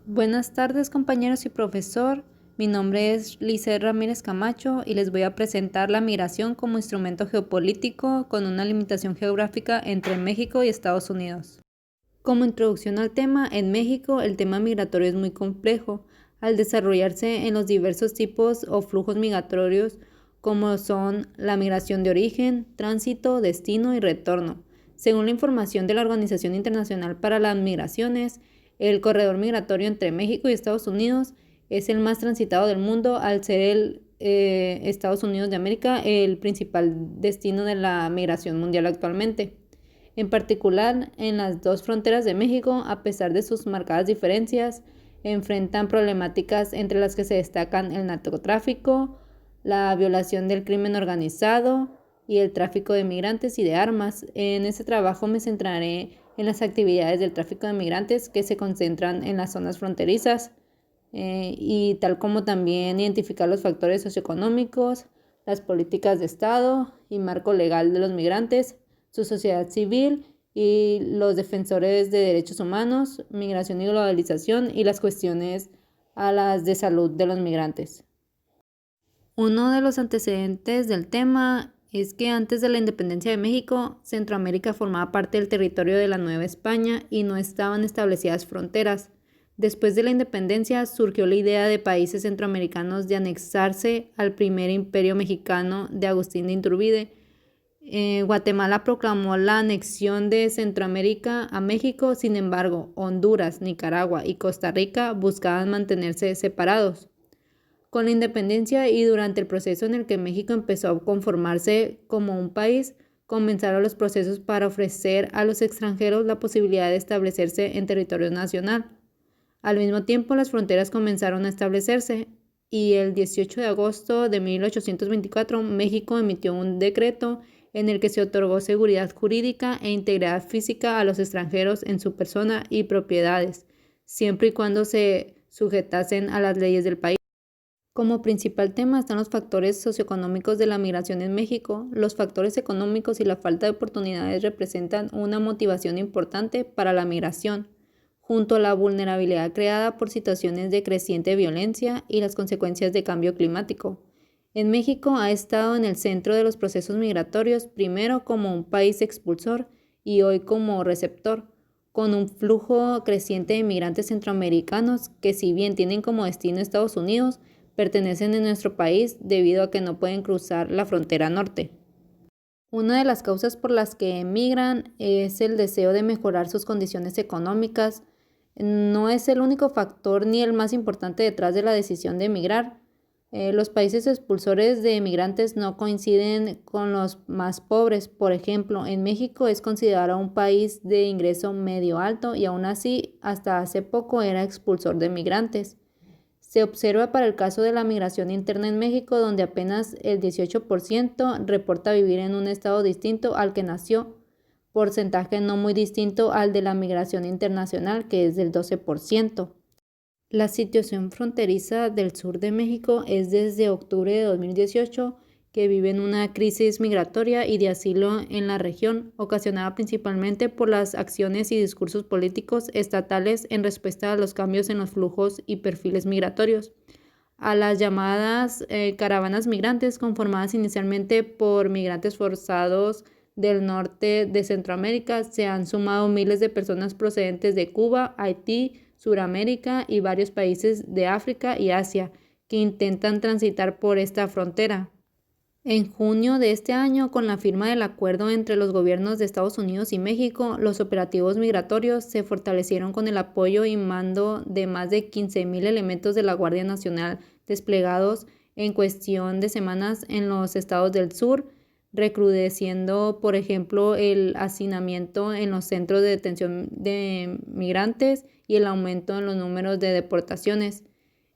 Buenas tardes, compañeros y profesor. Mi nombre es Lisset Ramírez Camacho y les voy a presentar la migración como instrumento geopolítico con una limitación geográfica entre México y Estados Unidos. Como introducción al tema, en México el tema migratorio es muy complejo, al desarrollarse en los diversos tipos o flujos migratorios como son la migración de origen, tránsito, destino y retorno. Según la información de la Organización Internacional para las Migraciones, el corredor migratorio entre México y Estados Unidos es el más transitado del mundo al ser Estados Unidos de América el principal destino de la migración mundial actualmente. En particular, en las dos fronteras de México, a pesar de sus marcadas diferencias, enfrentan problemáticas entre las que se destacan el narcotráfico, la violación del crimen organizado y el tráfico de migrantes y de armas. En este trabajo me centraré en las actividades del tráfico de migrantes que se concentran en las zonas fronterizas y tal como también identificar los factores socioeconómicos, las políticas de Estado y marco legal de los migrantes, su sociedad civil y los defensores de derechos humanos, migración y globalización y las cuestiones a las de salud de los migrantes. Uno de los antecedentes del tema es que antes de la independencia de México, Centroamérica formaba parte del territorio de la Nueva España y no estaban establecidas fronteras. Después de la independencia surgió la idea de países centroamericanos de anexarse al primer imperio mexicano de Agustín de Iturbide. Guatemala proclamó la anexión de Centroamérica a México, sin embargo, Honduras, Nicaragua y Costa Rica buscaban mantenerse separados. Con la independencia y durante el proceso en el que México empezó a conformarse como un país, comenzaron los procesos para ofrecer a los extranjeros la posibilidad de establecerse en territorio nacional. Al mismo tiempo, las fronteras comenzaron a establecerse y el 18 de agosto de 1824 México emitió un decreto en el que se otorgó seguridad jurídica e integridad física a los extranjeros en su persona y propiedades, siempre y cuando se sujetasen a las leyes del país. Como principal tema están los factores socioeconómicos de la migración en México. Los factores económicos y la falta de oportunidades representan una motivación importante para la migración, junto a la vulnerabilidad creada por situaciones de creciente violencia y las consecuencias de cambio climático. En México ha estado en el centro de los procesos migratorios, primero como un país expulsor y hoy como receptor, con un flujo creciente de migrantes centroamericanos que, si bien tienen como destino Estados Unidos, pertenecen a nuestro país debido a que no pueden cruzar la frontera norte. Una de las causas por las que emigran es el deseo de mejorar sus condiciones económicas. No es el único factor ni el más importante detrás de la decisión de emigrar. Los países expulsores de emigrantes no coinciden con los más pobres. Por ejemplo, en México es considerado un país de ingreso medio alto y aún así hasta hace poco era expulsor de migrantes. Se observa para el caso de la migración interna en México, donde apenas el 18% reporta vivir en un estado distinto al que nació, porcentaje no muy distinto al de la migración internacional, que es del 12%. La situación fronteriza del sur de México es desde octubre de 2018 que viven una crisis migratoria y de asilo en la región, ocasionada principalmente por las acciones y discursos políticos estatales en respuesta a los cambios en los flujos y perfiles migratorios. A las llamadas caravanas migrantes, conformadas inicialmente por migrantes forzados del norte de Centroamérica, se han sumado miles de personas procedentes de Cuba, Haití, Suramérica y varios países de África y Asia que intentan transitar por esta frontera. En junio de este año, con la firma del acuerdo entre los gobiernos de Estados Unidos y México, los operativos migratorios se fortalecieron con el apoyo y mando de más de 15,000 elementos de la Guardia Nacional desplegados en cuestión de semanas en los estados del sur, recrudeciendo, por ejemplo, el hacinamiento en los centros de detención de migrantes y el aumento en los números de deportaciones.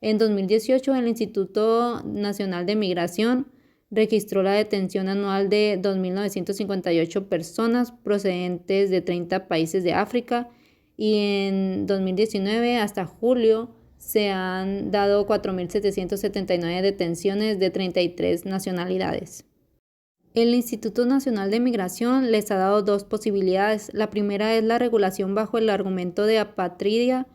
En 2018, el Instituto Nacional de Migración registró la detención anual de 2,958 personas procedentes de 30 países de África y en 2019 hasta julio se han dado 4,779 detenciones de 33 nacionalidades. El Instituto Nacional de Migración les ha dado dos posibilidades. La primera es la regulación bajo el argumento de apatridia,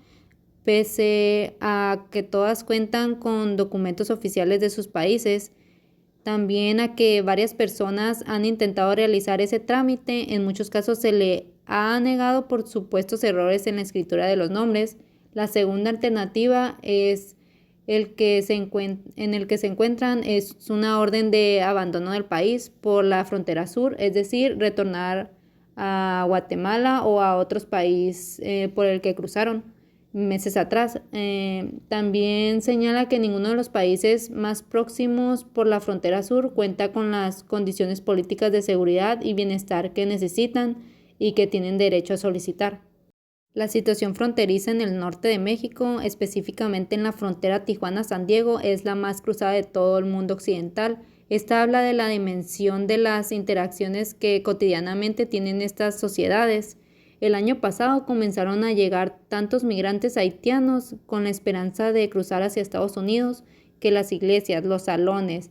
Pese a que todas cuentan con documentos oficiales de sus países, también a que varias personas han intentado realizar ese trámite, en muchos casos se le ha negado por supuestos errores en la escritura de los nombres. La segunda alternativa es en el que se encuentran es una orden de abandono del país por la frontera sur, es decir, retornar a Guatemala o a otros países por el que cruzaron meses atrás. También señala que ninguno de los países más próximos por la frontera sur cuenta con las condiciones políticas de seguridad y bienestar que necesitan y que tienen derecho a solicitar. La situación fronteriza en el norte de México, específicamente en la frontera Tijuana-San Diego, es la más cruzada de todo el mundo occidental. Esta habla de la dimensión de las interacciones que cotidianamente tienen estas sociedades. El año pasado comenzaron a llegar tantos migrantes haitianos con la esperanza de cruzar hacia Estados Unidos que las iglesias, los salones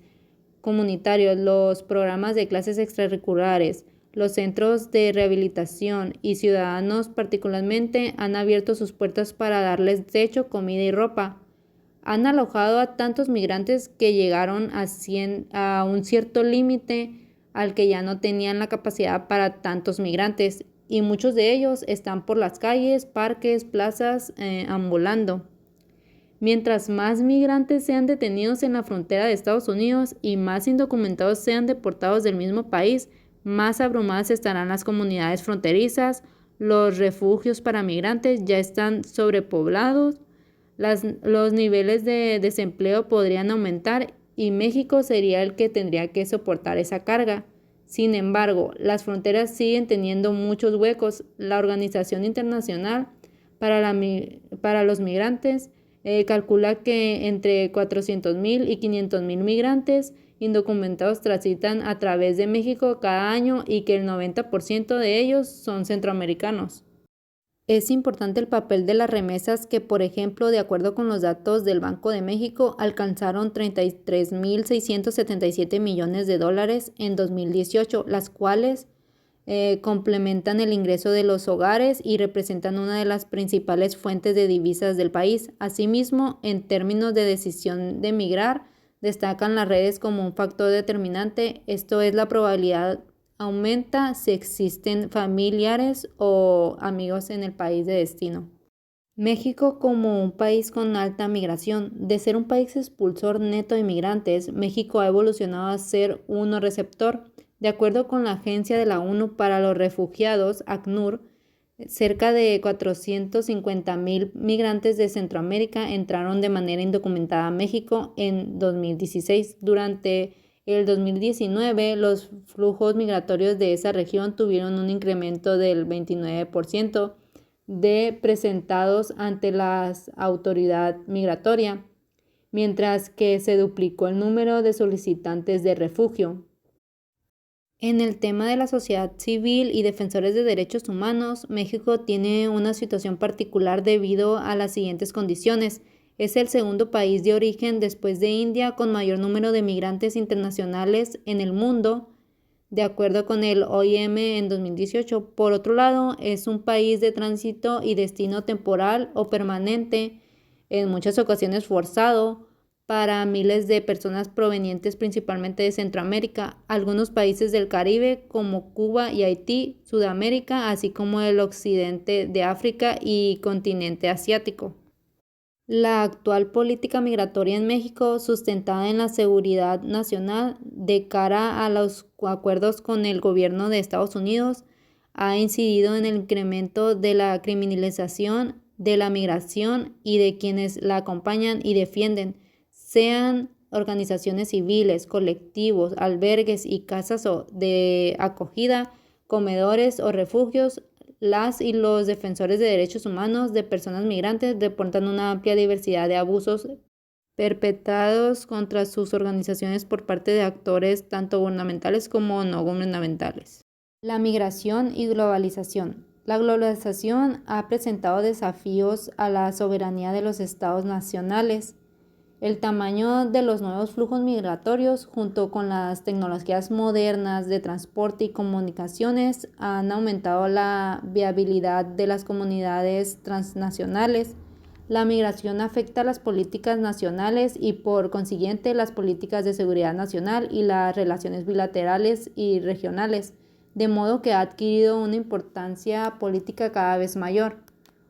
comunitarios, los programas de clases extracurriculares, los centros de rehabilitación y ciudadanos particularmente han abierto sus puertas para darles techo, comida y ropa. Han alojado a tantos migrantes que llegaron a un cierto límite al que ya no tenían la capacidad para tantos migrantes y muchos de ellos están por las calles, parques, plazas, ambulando. Mientras más migrantes sean detenidos en la frontera de Estados Unidos y más indocumentados sean deportados del mismo país, más abrumadas estarán las comunidades fronterizas, los refugios para migrantes ya están sobrepoblados, los niveles de desempleo podrían aumentar y México sería el que tendría que soportar esa carga. Sin embargo, las fronteras siguen teniendo muchos huecos. La Organización Internacional para los Migrantes calcula que entre 400,000 y 500,000 migrantes indocumentados transitan a través de México cada año y que el 90% de ellos son centroamericanos. Es importante el papel de las remesas que, por ejemplo, de acuerdo con los datos del Banco de México, alcanzaron 33,677 millones de dólares en 2018, las cuales complementan el ingreso de los hogares y representan una de las principales fuentes de divisas del país. Asimismo, en términos de decisión de emigrar, destacan las redes como un factor determinante, esto es la probabilidad aumenta si existen familiares o amigos en el país de destino. México como un país con alta migración. De ser un país expulsor neto de migrantes, México ha evolucionado a ser uno receptor. De acuerdo con la Agencia de la ONU para los Refugiados, ACNUR, cerca de 450,000 migrantes de Centroamérica entraron de manera indocumentada a México en 2016. Durante el 2019, los flujos migratorios de esa región tuvieron un incremento del 29% de presentados ante la autoridad migratoria, mientras que se duplicó el número de solicitantes de refugio. En el tema de la sociedad civil y defensores de derechos humanos, México tiene una situación particular debido a las siguientes condiciones. Es el segundo país de origen después de India con mayor número de migrantes internacionales en el mundo, de acuerdo con el OIM en 2018. Por otro lado, es un país de tránsito y destino temporal o permanente, en muchas ocasiones forzado, para miles de personas provenientes principalmente de Centroamérica, algunos países del Caribe como Cuba y Haití, Sudamérica, así como el occidente de África y continente asiático. La actual política migratoria en México, sustentada en la seguridad nacional de cara a los acuerdos con el gobierno de Estados Unidos, ha incidido en el incremento de la criminalización de la migración y de quienes la acompañan y defienden, sean organizaciones civiles, colectivos, albergues y casas de acogida, comedores o refugios. Las y los defensores de derechos humanos de personas migrantes reportan una amplia diversidad de abusos perpetrados contra sus organizaciones por parte de actores tanto gubernamentales como no gubernamentales. La migración y globalización. La globalización ha presentado desafíos a la soberanía de los estados nacionales. El tamaño de los nuevos flujos migratorios, junto con las tecnologías modernas de transporte y comunicaciones, han aumentado la viabilidad de las comunidades transnacionales. La migración afecta las políticas nacionales y por consiguiente las políticas de seguridad nacional y las relaciones bilaterales y regionales, de modo que ha adquirido una importancia política cada vez mayor.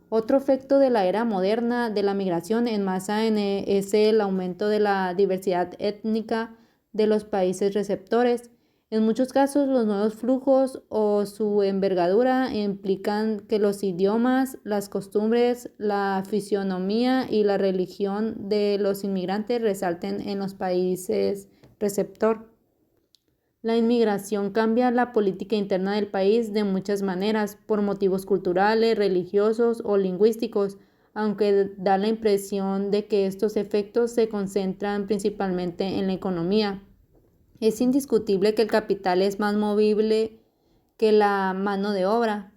Otro efecto de la era moderna de la migración en masa es el aumento de la diversidad étnica de los países receptores. En muchos casos, los nuevos flujos o su envergadura implican que los idiomas, las costumbres, la fisionomía y la religión de los inmigrantes resalten en los países receptor. La inmigración cambia la política interna del país de muchas maneras, por motivos culturales, religiosos o lingüísticos, aunque da la impresión de que estos efectos se concentran principalmente en la economía. Es indiscutible que el capital es más movible que la mano de obra.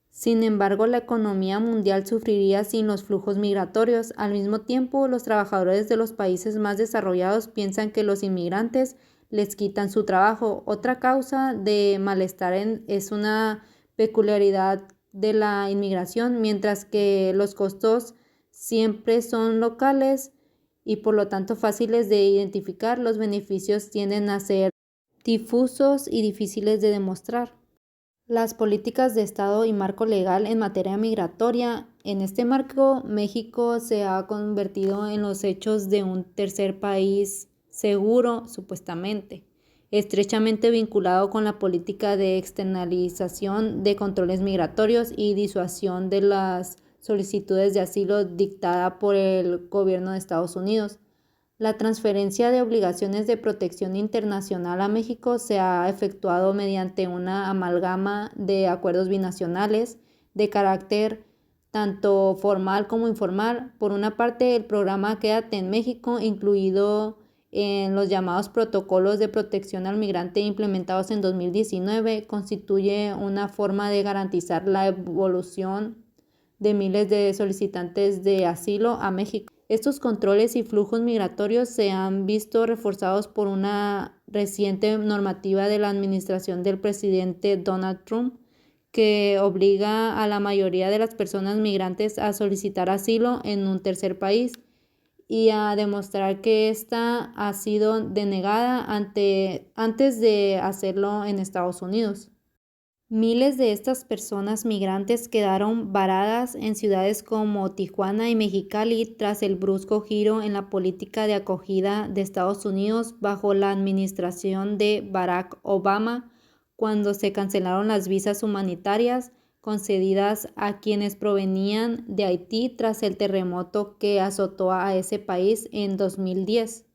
Sin embargo, la economía mundial sufriría sin los flujos migratorios. Al mismo tiempo, los trabajadores de los países más desarrollados piensan que los inmigrantes les quitan su trabajo. Otra causa de malestar es una peculiaridad de la inmigración, mientras que los costos siempre son locales y por lo tanto fáciles de identificar, los beneficios tienden a ser difusos y difíciles de demostrar. Las políticas de Estado y marco legal en materia migratoria. En este marco, México se ha convertido en los hechos de un tercer país seguro, supuestamente, estrechamente vinculado con la política de externalización de controles migratorios y disuasión de las solicitudes de asilo dictada por el gobierno de Estados Unidos. La transferencia de obligaciones de protección internacional a México se ha efectuado mediante una amalgama de acuerdos binacionales de carácter tanto formal como informal. Por una parte, el programa Quédate en México, incluido en los llamados protocolos de protección al migrante implementados en 2019, constituye una forma de garantizar la evolución de miles de solicitantes de asilo a México. Estos controles y flujos migratorios se han visto reforzados por una reciente normativa de la administración del presidente Donald Trump que obliga a la mayoría de las personas migrantes a solicitar asilo en un tercer país y a demostrar que ésta ha sido denegada antes de hacerlo en Estados Unidos. Miles de estas personas migrantes quedaron varadas en ciudades como Tijuana y Mexicali tras el brusco giro en la política de acogida de Estados Unidos bajo la administración de Barack Obama, cuando se cancelaron las visas humanitarias concedidas a quienes provenían de Haití tras el terremoto que azotó a ese país en 2010.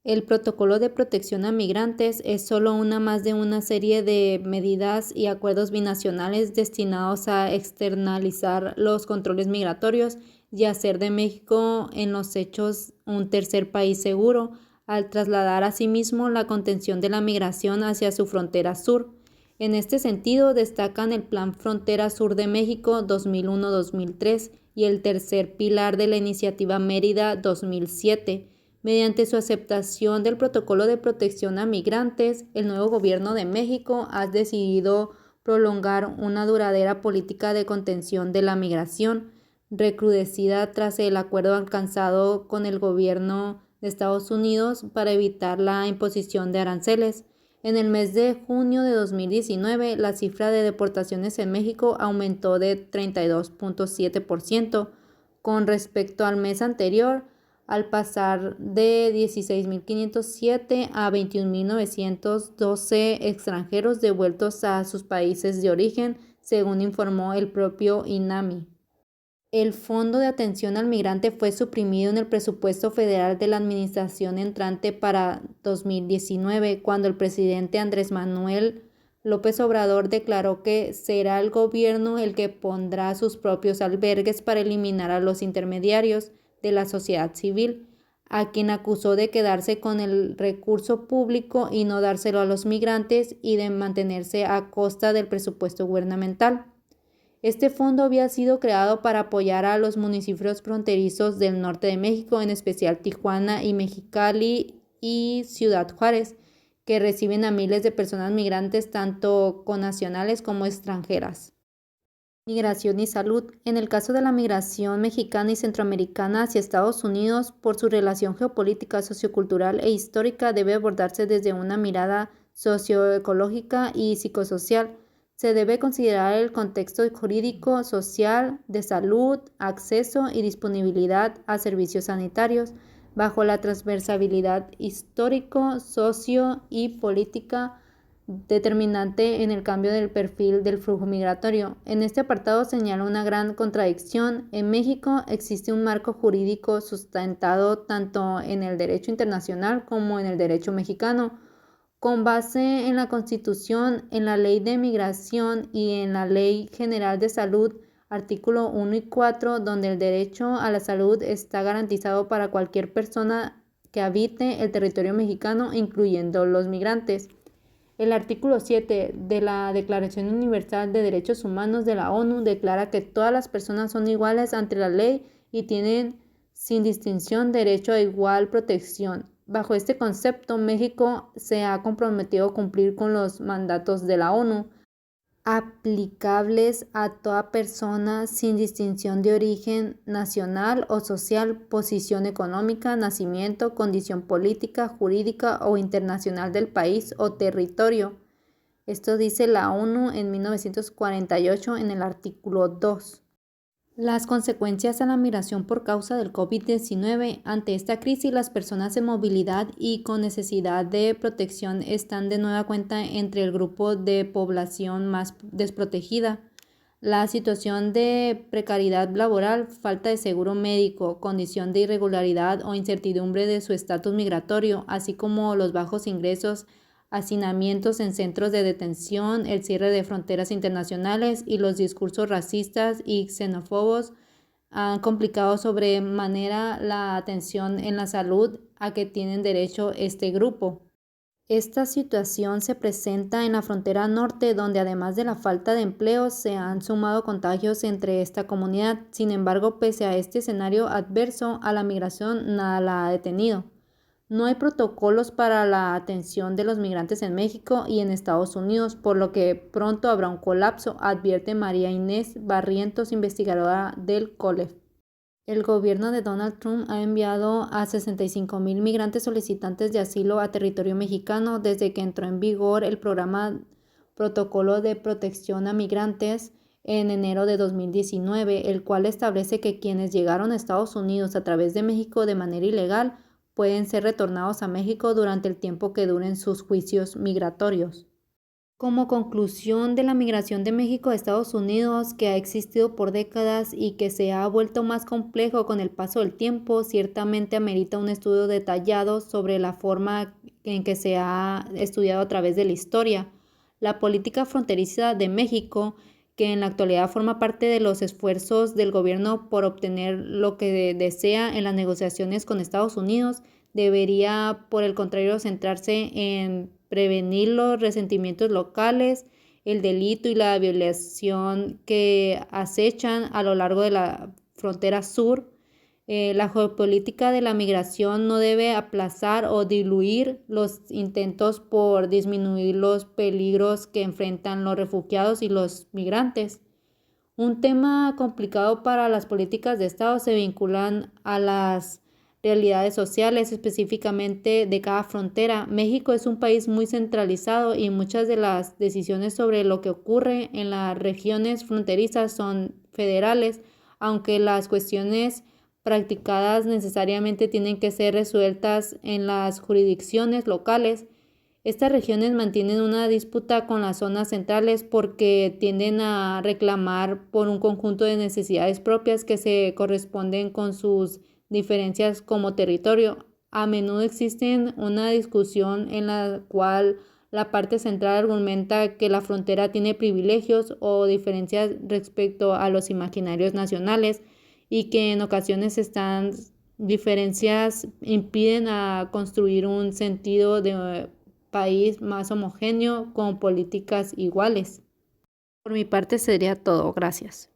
El protocolo de protección a migrantes es solo una más de una serie de medidas y acuerdos binacionales destinados a externalizar los controles migratorios y hacer de México en los hechos un tercer país seguro, al trasladar asimismo la contención de la migración hacia su frontera sur. En este sentido, destacan el Plan Frontera Sur de México 2001-2003 y el tercer pilar de la Iniciativa Mérida 2007. Mediante su aceptación del Protocolo de Protección a Migrantes, el nuevo gobierno de México ha decidido prolongar una duradera política de contención de la migración, recrudecida tras el acuerdo alcanzado con el gobierno de Estados Unidos para evitar la imposición de aranceles. En el mes de junio de 2019, la cifra de deportaciones en México aumentó de 32.7% con respecto al mes anterior, al pasar de 16.507 a 21.912 extranjeros devueltos a sus países de origen, según informó el propio INAMI. El Fondo de Atención al Migrante fue suprimido en el presupuesto federal de la administración entrante para 2019, cuando el presidente Andrés Manuel López Obrador declaró que será el gobierno el que pondrá sus propios albergues para eliminar a los intermediarios de la sociedad civil, a quien acusó de quedarse con el recurso público y no dárselo a los migrantes y de mantenerse a costa del presupuesto gubernamental. Este fondo había sido creado para apoyar a los municipios fronterizos del norte de México, en especial Tijuana y Mexicali y Ciudad Juárez, que reciben a miles de personas migrantes, tanto connacionales como extranjeras. Migración y salud. En el caso de la migración mexicana y centroamericana hacia Estados Unidos, por su relación geopolítica, sociocultural e histórica, debe abordarse desde una mirada socioecológica y psicosocial. Se debe considerar el contexto jurídico, social, de salud, acceso y disponibilidad a servicios sanitarios, bajo la transversalidad histórico, socio y política determinante en el cambio del perfil del flujo migratorio. En este apartado señala una gran contradicción. En México existe un marco jurídico sustentado tanto en el derecho internacional como en el derecho mexicano, con base en la Constitución, en la Ley de Migración y en la Ley General de Salud, artículo 1 y 4, donde el derecho a la salud está garantizado para cualquier persona que habite el territorio mexicano, incluyendo los migrantes. El artículo 7 de la Declaración Universal de Derechos Humanos de la ONU declara que todas las personas son iguales ante la ley y tienen sin distinción derecho a igual protección. Bajo este concepto, México se ha comprometido a cumplir con los mandatos de la ONU, aplicables a toda persona sin distinción de origen nacional o social, posición económica, nacimiento, condición política, jurídica o internacional del país o territorio. Esto dice la ONU en 1948 en el artículo 2. Las consecuencias a la migración por causa del COVID-19. Ante esta crisis, las personas en movilidad y con necesidad de protección están de nueva cuenta entre el grupo de población más desprotegida. La situación de precariedad laboral, falta de seguro médico, condición de irregularidad o incertidumbre de su estatus migratorio, así como los bajos ingresos, hacinamientos en centros de detención, el cierre de fronteras internacionales y los discursos racistas y xenófobos han complicado sobremanera la atención en la salud a que tienen derecho este grupo. Esta situación se presenta en la frontera norte, donde además de la falta de empleo se han sumado contagios entre esta comunidad. Sin embargo, pese a este escenario adverso a la migración, nada la ha detenido. No hay protocolos para la atención de los migrantes en México y en Estados Unidos, por lo que pronto habrá un colapso, advierte María Inés Barrientos, investigadora del COLEF. El gobierno de Donald Trump ha enviado a 65,000 migrantes solicitantes de asilo a territorio mexicano desde que entró en vigor el programa Protocolo de Protección a Migrantes en enero de 2019, el cual establece que quienes llegaron a Estados Unidos a través de México de manera ilegal pueden ser retornados a México durante el tiempo que duren sus juicios migratorios. Como conclusión de la migración de México a Estados Unidos, que ha existido por décadas y que se ha vuelto más complejo con el paso del tiempo, ciertamente amerita un estudio detallado sobre la forma en que se ha estudiado a través de la historia. La política fronteriza de México, que en la actualidad forma parte de los esfuerzos del gobierno por obtener lo que desea en las negociaciones con Estados Unidos, debería, por el contrario, centrarse en prevenir los resentimientos locales, el delito y la violación que acechan a lo largo de la frontera sur. La geopolítica de la migración no debe aplazar o diluir los intentos por disminuir los peligros que enfrentan los refugiados y los migrantes. Un tema complicado para las políticas de Estado se vinculan a las realidades sociales, específicamente de cada frontera. México es un país muy centralizado y muchas de las decisiones sobre lo que ocurre en las regiones fronterizas son federales, aunque las cuestiones practicadas necesariamente tienen que ser resueltas en las jurisdicciones locales. Estas regiones mantienen una disputa con las zonas centrales porque tienden a reclamar por un conjunto de necesidades propias que se corresponden con sus diferencias como territorio. A menudo existe una discusión en la cual la parte central argumenta que la frontera tiene privilegios o diferencias respecto a los imaginarios nacionales y que en ocasiones estas diferencias impiden a construir un sentido de país más homogéneo con políticas iguales. Por mi parte sería todo. Gracias.